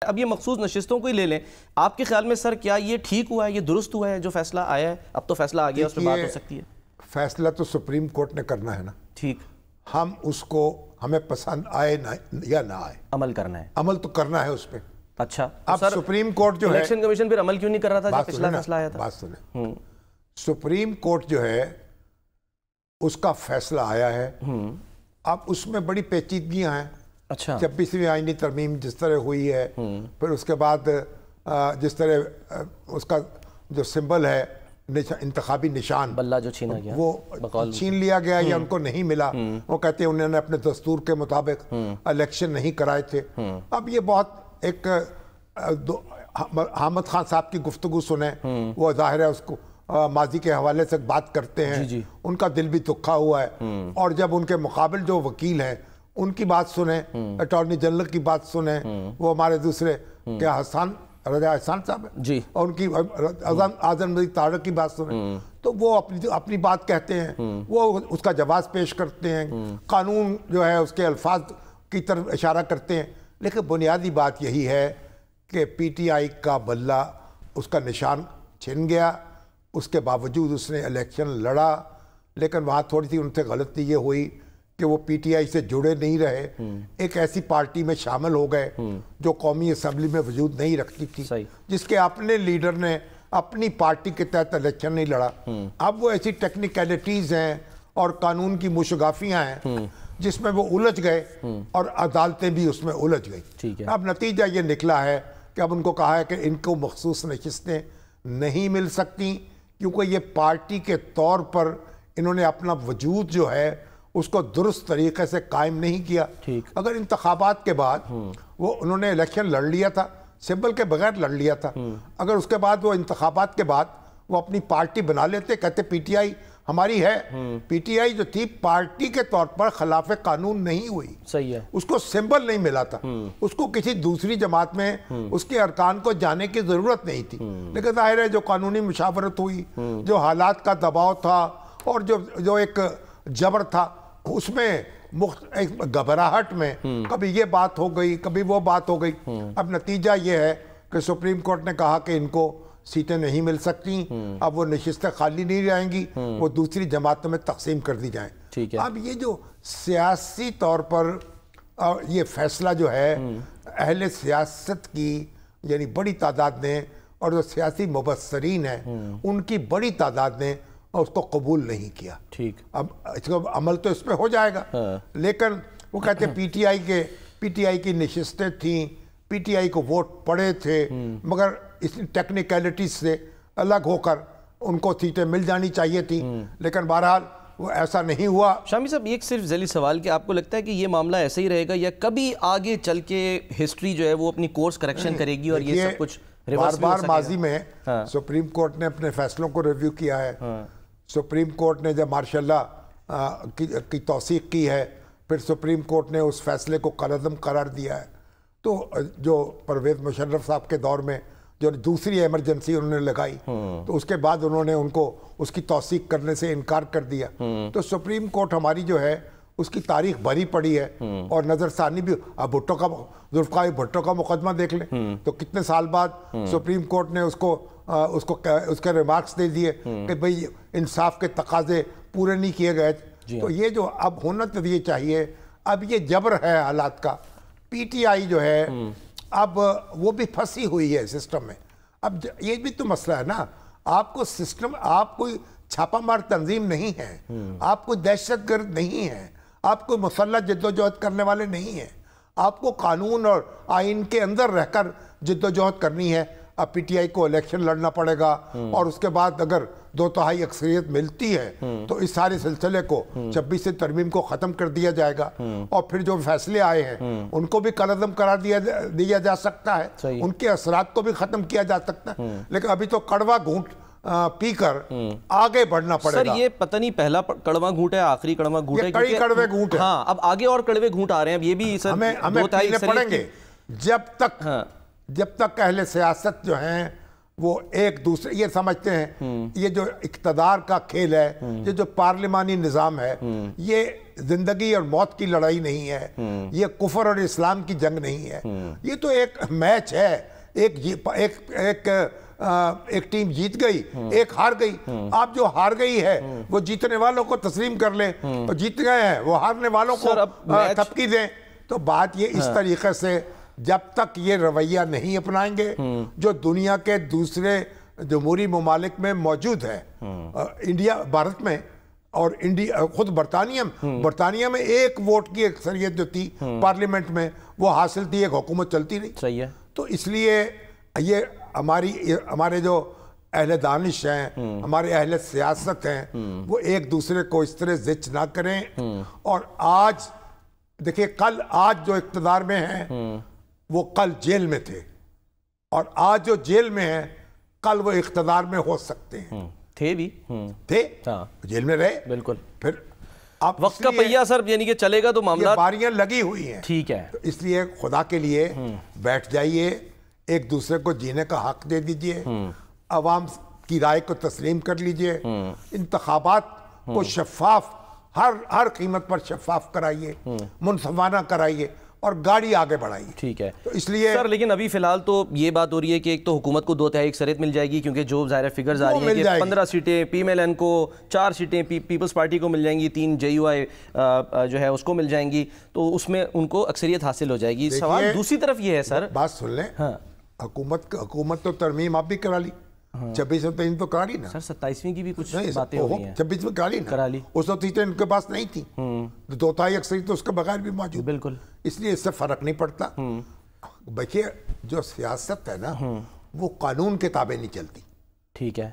اب یہ مخصوص نشستوں کو ہی لے لیں، آپ کے خیال میں سر کیا یہ ٹھیک ہوا ہے، یہ درست ہوا ہے جو فیصلہ آیا ہے؟ اب تو فیصلہ آ گیا، اس پہ بات ہو سکتی ہے۔ فیصلہ تو سپریم کورٹ نے کرنا ہے نا، ٹھیک، ہم اس کو ہمیں پسند آئے یا نہ آئے عمل کرنا ہے، عمل تو کرنا ہے اس پہ۔ اچھا، اب سپریم کورٹ جو ہے، الیکشن کمیشن پھر عمل کیوں نہیں کر رہا تھا جب پچھلا فیصلہ آیا تھا؟ بات سنیں، سپریم کورٹ جو ہے اس کا فیصلہ آیا ہے، اب اس میں بڑی پیچیدگیاں ہیں۔ اچھا، 26ویں آئینی ترمیم جس طرح ہوئی ہے، پھر اس کے بعد جس طرح اس کا جو سمبل ہے انتخابی نشان، بلہ جو چھینا گیا، وہ چھین لیا گیا یا ان کو نہیں ملا، وہ کہتے ہیں انہوں نے اپنے دستور کے مطابق الیکشن نہیں کرائے تھے۔ اب یہ بہت ایک حامد خان صاحب کی گفتگو سنیں، وہ ظاہر ہے اس کو ماضی کے حوالے سے بات کرتے ہیں، ان کا دل بھی دکھا ہوا ہے، اور جب ان کے مقابل جو وکیل ہیں ان کی بات سنیں، اٹارنی جنرل کی بات سنیں، وہ ہمارے دوسرے کیا رضا احسان صاحب ہیں جی، اور ان کی اعظم مزید طارق کی بات سنیں، تو وہ اپنی بات کہتے ہیں، وہ اس کا جواز پیش کرتے ہیں، قانون جو ہے اس کے الفاظ کی طرف اشارہ کرتے ہیں، لیکن بنیادی بات یہی ہے کہ پی ٹی آئی کا بلہ اس کا نشان چھن گیا، اس کے باوجود اس نے الیکشن لڑا، لیکن وہاں تھوڑی سی ان سے غلطی یہ ہوئی کہ وہ پی ٹی آئی سے جڑے نہیں رہے، ایک ایسی پارٹی میں شامل ہو گئے جو قومی اسمبلی میں وجود نہیں رکھتی تھی، جس کے اپنے لیڈر نے اپنی پارٹی کے تحت الیکشن نہیں لڑا۔ اب وہ ایسی ٹیکنیکلٹیز ہیں اور قانون کی مشگافیاں ہیں جس میں وہ الجھ گئے، اور عدالتیں بھی اس میں الجھ گئی۔ اب نتیجہ یہ نکلا ہے کہ اب ان کو کہا ہے کہ ان کو مخصوص نشستیں نہیں مل سکتی، کیونکہ یہ پارٹی کے طور پر انہوں نے اپنا وجود جو ہے اس کو درست طریقے سے قائم نہیں کیا۔ اگر انتخابات کے بعد وہ انہوں نے الیکشن لڑ لیا تھا، سمبل کے بغیر لڑ لیا تھا، اگر اس کے بعد وہ انتخابات کے بعد وہ اپنی پارٹی بنا لیتے، کہتے پی ٹی آئی ہماری ہے، پی ٹی آئی جو تھی پارٹی کے طور پر خلاف قانون نہیں ہوئی، صحیح ہے، اس کو سمبل نہیں ملا تھا، اس کو کسی دوسری جماعت میں اس کے ارکان کو جانے کی ضرورت نہیں تھی، لیکن ظاہر ہے جو قانونی مشاورت ہوئی، جو حالات کا دباؤ تھا اور جو ایک جبر تھا، اس میں ایک گھبراہٹ میں کبھی یہ بات ہو گئی، کبھی وہ بات ہو گئی۔ اب نتیجہ یہ ہے کہ سپریم کورٹ نے کہا کہ ان کو سیٹیں نہیں مل سکتی، اب وہ نشستیں خالی نہیں رہیں گی، وہ دوسری جماعتوں میں تقسیم کر دی جائیں۔ اب یہ جو سیاسی طور پر یہ فیصلہ جو ہے اہل سیاست کی یعنی بڑی تعداد نے، اور جو سیاسی مبصرین ہیں ان کی بڑی تعداد نے اس کو قبول نہیں کیا۔ ٹھیک، اب عمل تو اس پہ ہو جائے گا، لیکن وہ کہتے ہیں پی ٹی آئی کی نشستیں تھیں، پی ٹی آئی کو ووٹ پڑے تھے، مگر اس ٹیکنیکلٹیز سے الگ ہو کر ان کو سیٹیں مل جانی چاہیے تھی، لیکن بہرحال وہ ایسا نہیں ہوا۔ شامی صاحب ایک صرف ذیلی سوال کہ آپ کو لگتا ہے کہ یہ معاملہ ایسا ہی رہے گا یا کبھی آگے چل کے ہسٹری جو ہے وہ اپنی کورس کریکشن کرے گی اور یہ سب کچھ ریورس بھی ہو سکے گا؟ ماضی میں سپریم کورٹ نے اپنے فیصلوں کو ریویو کیا ہے، سپریم کورٹ نے جب مارشاء اللہ کی توثیق کی ہے، پھر سپریم کورٹ نے اس فیصلے کو کالعدم قرار دیا ہے، تو جو پرویز مشرف صاحب کے دور میں جو دوسری ایمرجنسی انہوں نے لگائی، تو اس کے بعد انہوں نے ان کو اس کی توثیق کرنے سے انکار کر دیا، تو سپریم کورٹ ہماری جو ہے اس کی تاریخ بھری پڑی ہے، اور نظر ثانی بھی، اب ذوالفقار بھٹو کا مقدمہ دیکھ لیں تو کتنے سال بعد سپریم کورٹ نے اس کے ریمارکس دے دیے کہ بھئی انصاف کے تقاضے پورے نہیں کیے گئے، تو یہ جو اب ہونا تو یہ چاہیے، اب یہ جبر ہے حالات کا، پی ٹی آئی جو ہے اب وہ بھی پھنسی ہوئی ہے سسٹم میں۔ اب یہ بھی تو مسئلہ ہے نا، آپ کو سسٹم، آپ کوئی چھاپا مار تنظیم نہیں ہے، آپ کوئی دہشت گرد نہیں ہے، آپ کوئی مسلح جد و جہد کرنے والے نہیں ہیں، آپ کو قانون اور آئین کے اندر رہ کر جد و جہد کرنی ہے۔ اب پی ٹی آئی کو الیکشن لڑنا پڑے گا، اور اس کے بعد اگر 2/3 اکثریت ملتی ہے تو اس سارے سلسلے کو 26 ترمیم کو ختم کر دیا جائے گا، اور پھر جو فیصلے آئے ہیں ان کو بھی کالعدم قرار دیا جا سکتا ہے، ان کے اثرات کو بھی ختم کیا جا سکتا ہے، لیکن ابھی تو کڑوا گھونٹ پی کر آگے بڑھنا پڑے گا۔ سر یہ پتہ نہیں پہلا کڑوا گھونٹ ہے آخری کڑوا گھونٹ ہے، کئی کڑوے گھونٹ ہے، ہاں اب آگے اور کڑوے گھونٹ آ رہے ہیں، اب یہ بھی سر ہمیں پینے پڑیں گے جب تک اہل سیاست جو ہیں وہ ایک دوسرے یہ سمجھتے ہیں یہ جو اقتدار کا کھیل ہے، یہ جو پارلیمانی نظام ہے، یہ زندگی اور موت کی لڑائی نہیں ہے، یہ کفر اور اسلام کی جنگ نہیں ہے، یہ تو ایک میچ ہے، ایک ٹیم جیت گئی، ایک ہار گئی۔ آپ جو ہار گئی ہے وہ جیتنے والوں کو تسلیم کر لیں، اور جیت گئے ہیں وہ ہارنے والوں کو تھپکی دیں۔ تو بات یہ اس طریقے سے جب تک یہ رویہ نہیں اپنائیں گے جو دنیا کے دوسرے جمہوری ممالک میں موجود ہے، انڈیا، بھارت میں اور خود برطانیہ میں ایک ووٹ کی اکثریت جو تھی پارلیمنٹ میں وہ حاصل تھی، ایک حکومت چلتی نہیں۔ صحیح ہے۔ تو اس لیے یہ ہمارے جو اہل دانش ہیں، ہمارے اہل سیاست ہیں، وہ ایک دوسرے کو اس طرح زچ نہ کریں۔ اور آج دیکھیں، آج جو اقتدار میں ہیں وہ کل جیل میں تھے، اور آج جو جیل میں ہیں کل وہ اقتدار میں ہو سکتے ہیں۔ تھے بھی تھے، جیل میں رہے، بالکل۔ پھر اب وقت کا پہیہ سر یعنی کہ چلے گا تو معاملات، باریاں لگی ہوئی ہیں۔ ٹھیک ہے، اس لیے خدا کے لیے بیٹھ جائیے، ایک دوسرے کو جینے کا حق دے دیجئے، عوام کی رائے کو تسلیم کر لیجئے، انتخابات کو شفاف، ہر قیمت پر شفاف کرائیے، منصفانہ کرائیے، اور گاڑی آگے بڑھائیے۔ ٹھیک ہے، تو اس لیے سر لیکن ابھی فی الحال تو یہ بات ہو رہی ہے کہ ایک تو حکومت کو 2/3 اکثریت مل جائے گی، کیونکہ جو ظاہر فگرز آ رہی ہیں کہ 15 سیٹیں پی ایم ایل این کو، 4 سیٹیں پیپلز پارٹی کو مل جائیں گی، 3 جے یو آئی جو ہے اس کو مل جائیں گی، تو اس میں ان کو اکثریت حاصل ہو جائے گی۔ سوال دوسری طرف یہ ہے سر، بات سن لیں، حکومت تو ترمیم آپ بھی کرا لی، 26 میں ترمیم تو کرا لی نا سر، 27ویں کی بھی کچھ باتیں ہو رہی ہیں، 26 میں کرا لی، اس وقت سیٹیں ان کے پاس نہیں تھی، 2/3 اکثریت تو اس کے بغیر بھی موجود، بالکل، اس لیے اس سے فرق نہیں پڑتا۔ دیکھیے، جو سیاست ہے نا وہ قانون کے تابع نہیں چلتی۔ ٹھیک ہے،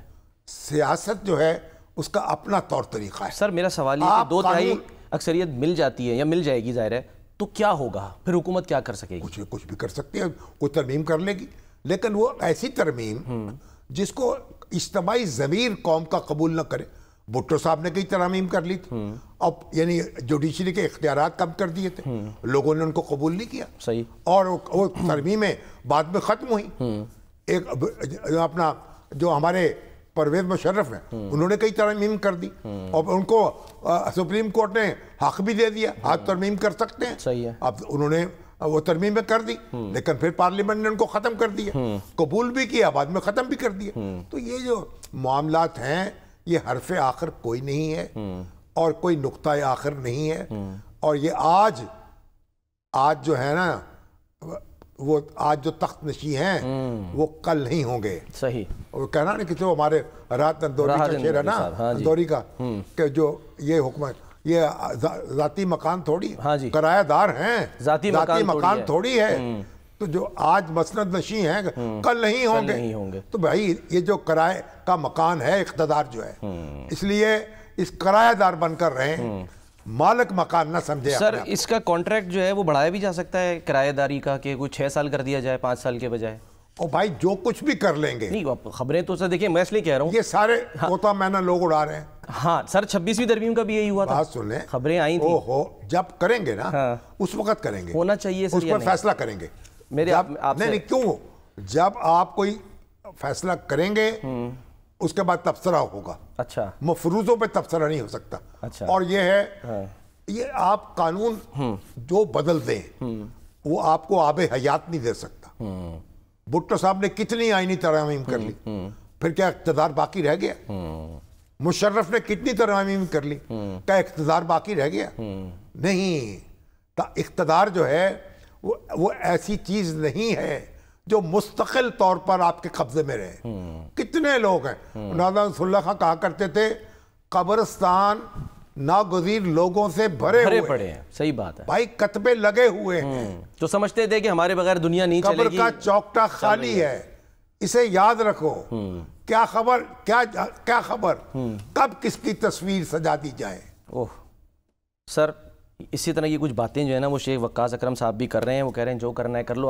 سیاست جو ہے اس کا اپنا طور طریقہ ہے۔ سر میرا سوال یہ کہ 2/3 اکثریت مل جاتی ہے یا مل جائے گی ظاہر ہے، تو کیا ہوگا پھر؟ حکومت کیا کر سکے گی؟ کچھ بھی کر سکتے ہیں، کوئی ترمیم کر لے گی، لیکن وہ ایسی ترمیم جس کو اجتماعی ضمیر قوم کا قبول نہ کرے۔ بھٹو صاحب نے کئی ترامیم کر لی تھی، اب یعنی جوڈیشری کے اختیارات کم کر دیے تھے، لوگوں نے ان کو قبول نہیں کیا، صحیح، اور وہ ترمیمیں بعد میں ختم ہوئی۔ ایک اپنا جو ہمارے پرویز مشرف ہیں، انہوں نے کئی ترمیم کر دی، اور ان کو سپریم کورٹ نے حق بھی دے دیا، آپ ترمیم کر سکتے ہیں۔ صحیح ہے، اب انہوں نے وہ ترمیمیں کر دی، لیکن پھر پارلیمنٹ نے ان کو ختم کر دیا، قبول بھی کیا، بعد میں ختم بھی کر دیا۔ تو یہ جو معاملات ہیں یہ حرف آخر کوئی نہیں ہے، اور کوئی نقطہ آخر نہیں ہے، اور یہ آج جو ہے نا، وہ آج جو تخت نشین ہیں وہ کل نہیں ہوں گے۔ صحیح، وہ کہنا نا کہ جو ہمارے رات اندوری کا شعر ہے نا، اندوری کا، کہ جو یہ حکومت، یہ ذاتی مکان تھوڑی، کرایہ دار ہیں، ذاتی مکان تھوڑی ہے، تو جو آج مسند نشین ہیں کل نہیں ہوں گے۔ تو بھائی یہ جو کرایہ کا مکان ہے اقتدار جو ہے، اس لیے اس کرایہ دار بن کر رہیں، مالک مکان نہ سمجھے۔ سر اس کا کانٹریکٹ جو ہے وہ بڑھایا بھی جا سکتا ہے کرایہ داری کا، کہ کوئی 6 سال کر دیا جائے 5 سال کے بجائے؟ اور بھائی جو کچھ بھی کر لیں گے، نہیں خبریں تو سر دیکھیں، میں اس لیے کہہ رہا ہوں یہ سارے طوطا مینا لوگ اڑا رہے ہیں۔ ہاں سر، 26ویں ترمیم کا بھی یہی ہوا تھا، بات سن لیں، خبریں آئی تھیں، جب کریں گے نا اس وقت کریں گے، ہونا چاہیے اس پر فیصلہ کریں گے۔ نہیں کیوں، جب آپ کوئی فیصلہ کریں گے اس کے بعد تبصرہ ہوگا، اچھا، مفروضوں پہ تبصرہ نہیں ہو سکتا۔ اور یہ ہے، یہ آپ قانون جو بدل دیں وہ آپ کو آب حیات نہیں دے سکتا۔ بھٹو صاحب نے کتنی آئینی ترامیم کر لی، پھر کیا اقتدار باقی رہ گیا؟ مشرف نے کتنی ترامیم کر لی، کیا اقتدار باقی رہ گیا؟ نہیں۔ اقتدار جو ہے وہ ایسی چیز نہیں ہے جو مستقل طور پر آپ کے قبضے میں رہے۔ کتنے لوگ ہیں، نوزان صلی اللہ خان کہا کرتے تھے قبرستان ناگزیر لوگوں سے بھرے پڑے ہیں۔ صحیح بات ہے بھائی، کتبے لگے ہوئے ہیں، جو سمجھتے تھے کہ ہمارے بغیر دنیا نہیں چلے گی، قبر کا چوکٹا خالی ہے، اسے یاد رکھو۔ کیا خبر کب کس کی تصویر سجا دی جائے۔ سر اسی طرح کی کچھ باتیں جو ہے نا وہ شیخ وقاص اکرم صاحب بھی کر رہے ہیں، وہ کہہ رہے ہیں جو کرنا ہے کر لو۔